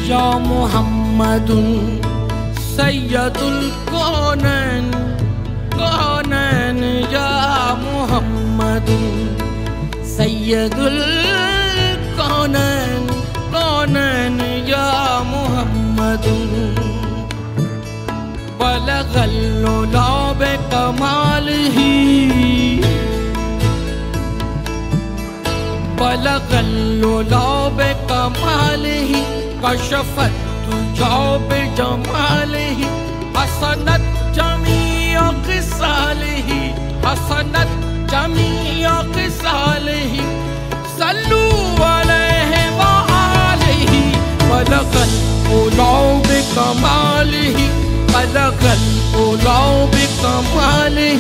یا محمد سید الکونین کونین یا محمد سید الکونین کونین یا محمد بلغ العلا بکمالہ بلغ العلا بکمالہ کشف الدجی بجمالہ حسنت جمیع خصالہ حسنت جمیع خصالہ صلوا علیہ وآلہ بلغ العلا بکمالہ بلغ العلا بکمالہ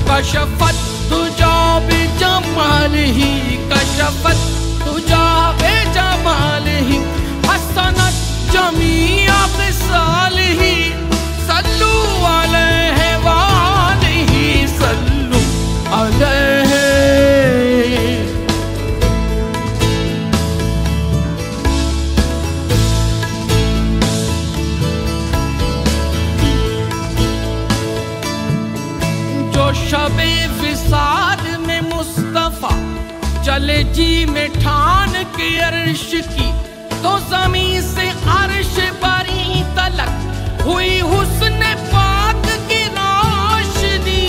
کشف الدجی بجمالہ کشف الدجی بجمالہ حسنت جمیع خصالہ صلوا علیہ وآلہ صلوا علیہ جو شب وصال میں مصطفیٰ چلے جی میں ٹھان کے عرش کی تو زمین سے عرش بری تلک ہوئی حسن پاک کی روشنی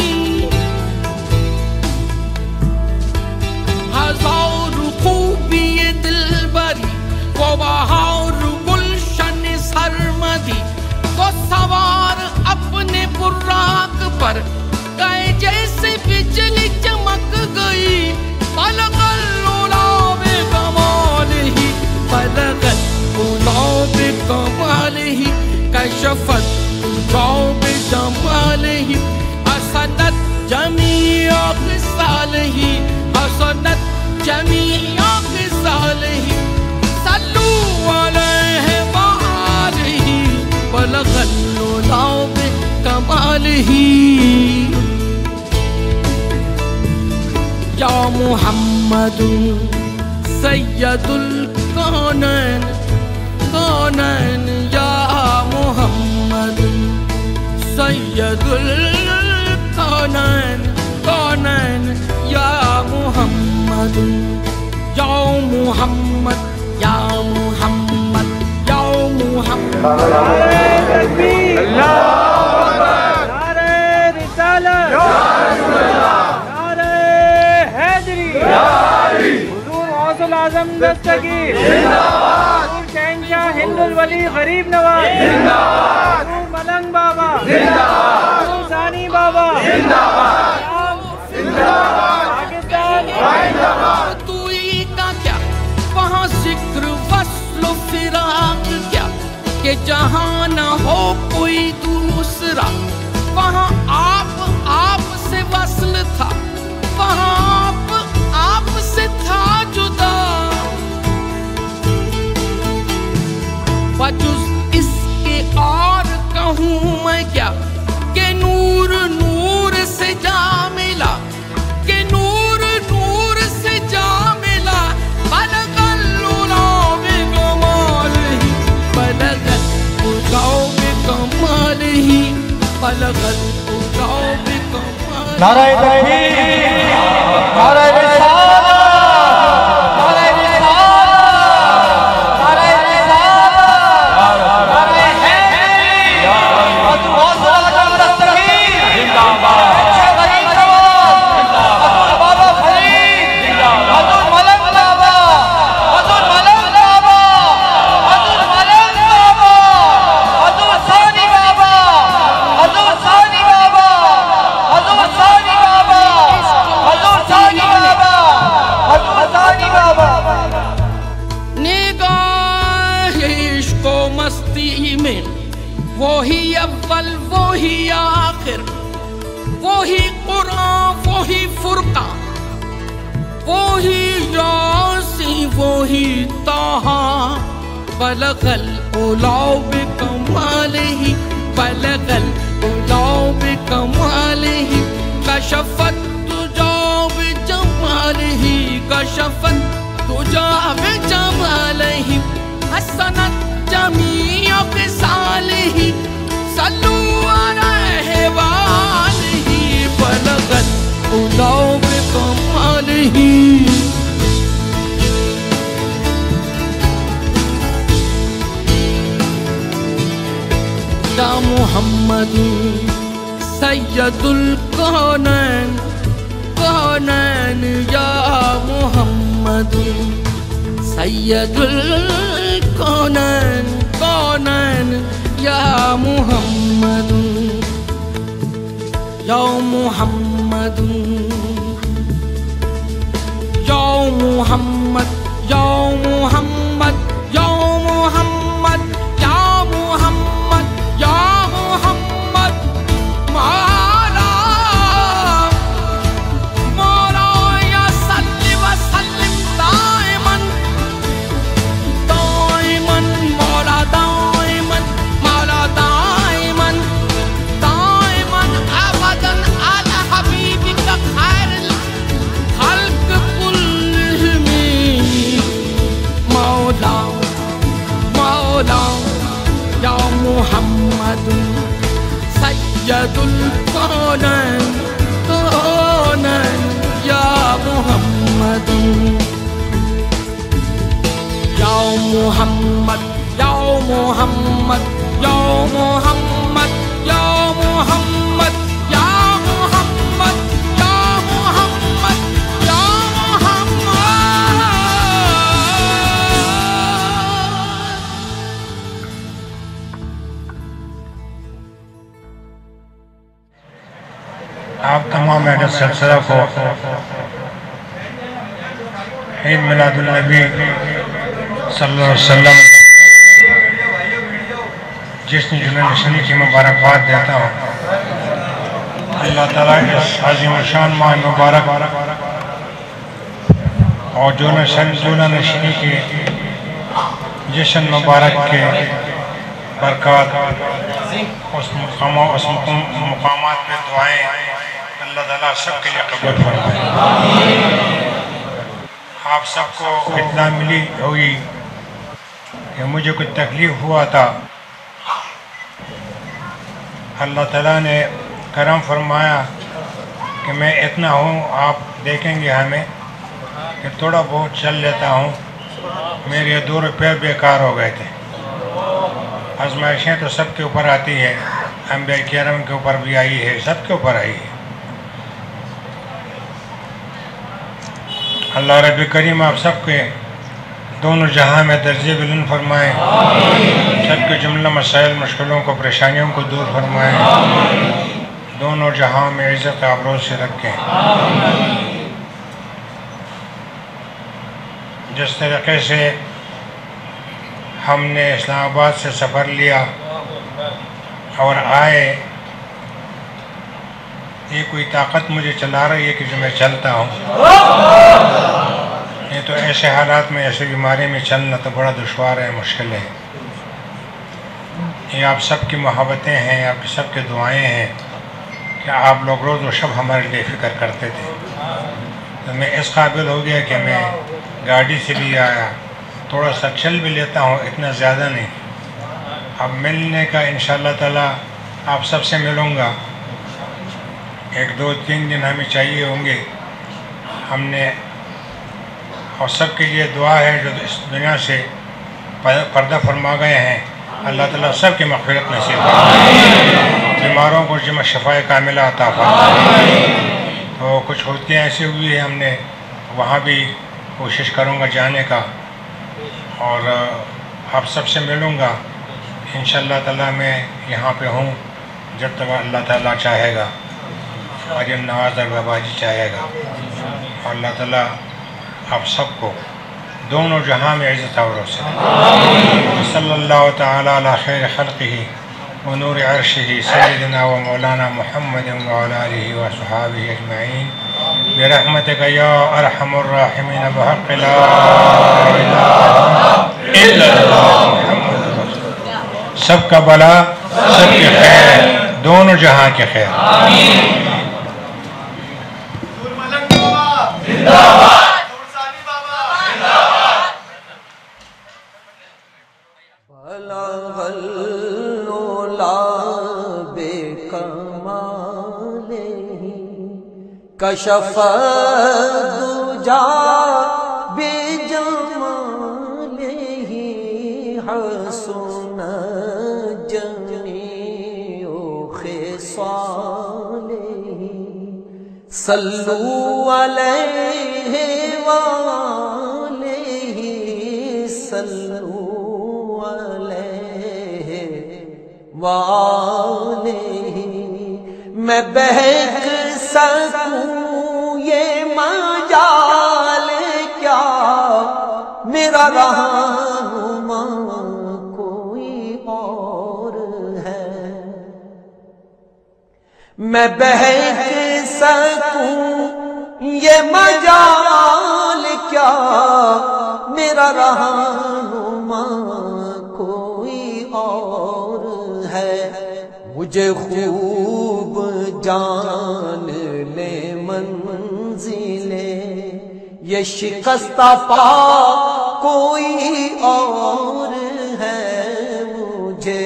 ہزار خوبی دل بری وہ بہار گلشن سرمدی وہ سوار اپنے براق پر گئے جیسے بجلی چمک گئی بلغ العلا بکمالہ بلغ العلا بکمالہ کشف الدجی بجمالہ حسنت جمیع خصالہ حسنت جمیع خصالہ صلوا علیہ وآلہ بلغ العلا بکمالہ یا محمد سید الکونین کونین یا محمد سید الکونین کونین یا محمد یا محمد یا محمد یا محمد اعظم دستگیر حضور شہنشاہ ہند الولی غریب نواز حضور ملنگ بابا حضور ثانی بابا پاکستان توئی کا کیا وہاں ذکر وصل و فراق کیا کہ جہاں نہ ہو کوئی دوسرا وہاں آپ سے وصل تھا وہاں آپ سے تھا جدا بجز اس کے اور کہوں میں کیا کہ نور نور سے جا ملا کہ نور نور سے جا ملا بلغ العلا بکمالہ بلغ العلا بکمالہ بلغ العلا بکمالہ نعرہ تکبیر نعرہ رسالت نعرہ رسالت نعرہ رسالت نعرہ حیدری حضور غوث اعظم دستگیر زندہ باد غریب نواز حضور بابا فرید حضور ملنگ بابا حضور ملنگ بابا حضور ملنگ بابا حضور ثانی بابا حضور ثانی بابا حضور ثانی بابا حضور ثانی بابا حضور ثانی بابا نگاہ عشق و مستی میں وہی اول وہی آخر وہی قرآن وہی فرقان وہی یاسین وہی طٰہٰ بلغ العلا بکمالہ بلغ العلا بکمالہ کشف الدجی بجمالہ کشف الدجی بجمالہ حسنت جمیع الأولى بكماله يا محمد سيد الكونين كونين يا محمد سيد الكونين كونين يا محمد يا محمد يا محمد يا محمد يا محمد يا محمد يا محمد مولاي صل وسلم دائما دائما مولا دائما مولا دائما دائما ابدا على حبيبك خير الخلق كلهم مولا مولا يا محمد سيد الكونين كونين يا محمد يا محمد يا محمد يا محمد يا محمد يا محمد يا محمد يا محمد آپ تمام اہل سلسلہ کو عید میلاد النبی صلی اللہ علیہ وسلم جشن جلوہ نشانی کی مبارکباد دیتا ہوں۔ اللہ تعالیٰ اس عظیم الشان ماہ مبارک اور جلوہ نشانی کی جشن مبارک کے برکات اس مقامات پہ دعائیں اللہ تعالیٰ سب کے لیے قبول فرمائے۔ آپ سب کو اطلاع ملی ہوئی کہ مجھے کچھ تکلیف ہوا تھا، اللہ تعالیٰ نے کرم فرمایا کہ میں اتنا ہوں، آپ دیکھیں گے ہمیں کہ تھوڑا بہت چل لیتا ہوں، میرے 2 روپے بیکار ہو گئے تھے۔ آزمائشیں تو سب کے اوپر آتی ہے، انبیاء کرام کے اوپر بھی آئی ہے، سب کے اوپر آئی ہے۔ اللہ رب کریم آپ سب کے دونوں جہاں میں درجے بلند فرمائے، سب کے جملہ مسائل مشکلوں کو پریشانیوں کو دور فرمائے، دونوں جہاں میں عزت آبرو سے رکھیں۔ جس طریقے سے ہم نے اسلام آباد سے سفر لیا اور آئے، یہ کوئی طاقت مجھے چلا رہی ہے کہ جو میں چلتا ہوں، یہ تو ایسے حالات میں ایسے بیماری میں چلنا تو بڑا دشوار ہے، مشکل ہے۔ یہ آپ سب کی محبتیں ہیں، آپ کی سب کی دعائیں ہیں کہ آپ لوگ روز و شب ہمارے لیے فکر کرتے تھے، تو میں اس قابل ہو گیا کہ میں گاڑی سے بھی آیا، تھوڑا سا چل بھی لیتا ہوں، اتنا زیادہ نہیں۔ اب ملنے کا انشاءاللہ تعالیٰ آپ سب سے ملوں گا، 1 2 3 دن ہمیں چاہیے ہوں گے۔ ہم نے اور سب کے لیے دعا ہے جو اس دنیا سے پردہ فرما گئے ہیں، اللہ تعالیٰ سب کی مغفرت نصیب فرمائے، بیماروں کو جمع شفاء کاملہ عطا فرمائے۔ تو کچھ ہوتیاں ایسی ہوئی ہیں، ہم نے وہاں بھی کوشش کروں گا جانے کا، اور آپ سب سے ملوں گا انشاءاللہ تعالیٰ۔ میں یہاں پہ ہوں جب تک اللہ تعالیٰ چاہے گا، مریم نواز اور بابا جی چاہے گا، اور اللہ تعالیٰ آپ سب کو دونوں جہاں میں عزت اور سے صلی اللہ تعالیٰ علی خیر خلقہ ونور عرشہ سیدنا و مولانا محمد وعلی آلہ و صحابہ اجمعین برحمتک یا ارحم الراحمین بحق لا الہ الا اللہ محمد رسول اللہ۔ سب کا بلا، سب کے خیر، دونوں جہاں کے خیر۔ کشف الدجا بجمالہ حسن جمیع خصالہ صلو علیہ وآلہ صلو علیہ وآلہ میں بہک سکوں یہ مجال کیا میرا رہنما کوئی اور ہے میں بہک سکوں یہ مجال کیا میرا رہنما کوئی اور ہے مجھے خوب جان لے منزلے یہ شکستہ پا کوئی اور ہے مجھے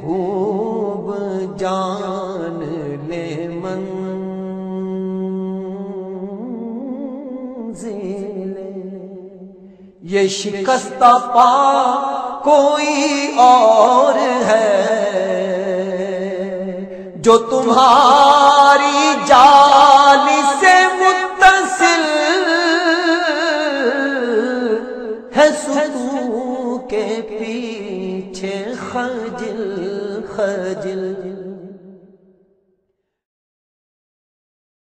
خوب جان لے منزلے یہ شکستہ پا کوئی اور ہے جو تمہاری جالی سے متصل ہے ستون کے پیچھے خجل خجل